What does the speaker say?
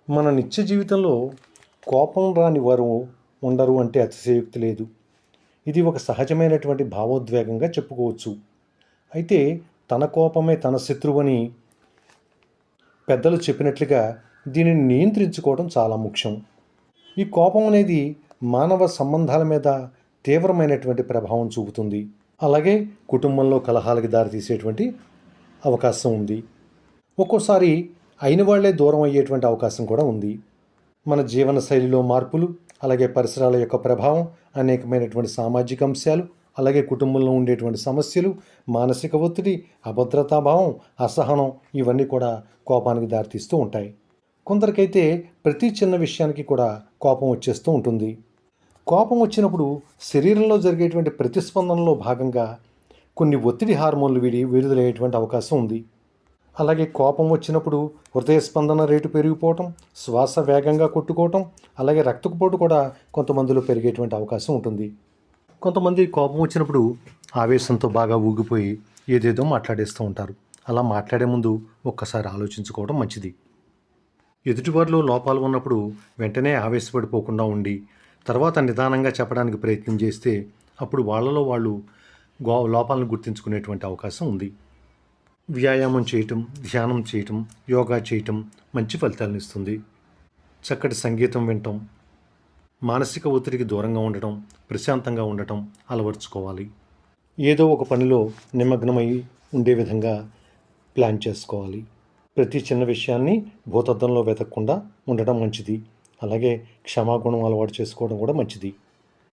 మన నిత్య జీవితంలో కోపం రాని వారు ఉండరు అంటే అతిశయోక్తి లేదు. ఇది ఒక సహజమైనటువంటి భావోద్వేగంగా చెప్పుకోవచ్చు. అయితే తన కోపమే తన శత్రువని పెద్దలు చెప్పినట్లుగా దీనిని నియంత్రించుకోవడం చాలా ముఖ్యం. ఈ కోపం అనేది మానవ సంబంధాల మీద తీవ్రమైనటువంటి ప్రభావం చూపుతుంది. అలాగే కుటుంబంలో కలహాలకి దారితీసేటువంటి అవకాశం ఉంది. ఒక్కోసారి అయిన వాళ్లే దూరం అయ్యేటువంటి అవకాశం కూడా ఉంది. మన జీవన శైలిలో మార్పులు, అలాగే పరిసరాల యొక్క ప్రభావం, అనేకమైనటువంటి సామాజిక అంశాలు, అలాగే కుటుంబంలో ఉండేటువంటి సమస్యలు, మానసిక ఒత్తిడి, అభద్రతాభావం, అసహనం ఇవన్నీ కూడా కోపానికి దారితీస్తూ ఉంటాయి. కొందరికైతే ప్రతి చిన్న విషయానికి కూడా కోపం వచ్చేస్తూ ఉంటుంది. కోపం వచ్చినప్పుడు శరీరంలో జరిగేటువంటి ప్రతిస్పందనలో భాగంగా కొన్ని ఒత్తిడి హార్మోన్లు విడుదలయ్యేటువంటి అవకాశం ఉంది. అలాగే కోపం వచ్చినప్పుడు హృదయ స్పందన రేటు పెరిగిపోవటం, శ్వాస వేగంగా కొట్టుకోవటం, అలాగే రక్తపోటు కూడా కొంతమందిలో పెరిగేటువంటి అవకాశం ఉంటుంది. కొంతమంది కోపం వచ్చినప్పుడు ఆవేశంతో బాగా ఊగిపోయి ఏదేదో మాట్లాడేస్తూ ఉంటారు. అలా మాట్లాడే ముందు ఒక్కసారి ఆలోచించుకోవడం మంచిది. ఎదుటివారిలో లోపాలు ఉన్నప్పుడు వెంటనే ఆవేశపడిపోకుండా ఉండి తర్వాత నిదానంగా చెప్పడానికి ప్రయత్నం చేస్తే అప్పుడు వాళ్ళలో వాళ్ళు లోపాలను గుర్తించుకునేటువంటి అవకాశం ఉంది. వ్యాయామం చేయటం, ధ్యానం చేయటం, యోగా చేయటం మంచి ఫలితాలను ఇస్తుంది. చక్కటి సంగీతం వినటం, మానసిక ఒత్తిడికి దూరంగా ఉండటం, ప్రశాంతంగా ఉండటం అలవర్చుకోవాలి. ఏదో ఒక పనిలో నిమగ్నమై ఉండే విధంగా ప్లాన్ చేసుకోవాలి. ప్రతి చిన్న విషయాన్ని భూతద్దంలో వెతకకుండా ఉండటం మంచిది. అలాగే క్షమాగుణం అలవాటు చేసుకోవడం కూడా మంచిది.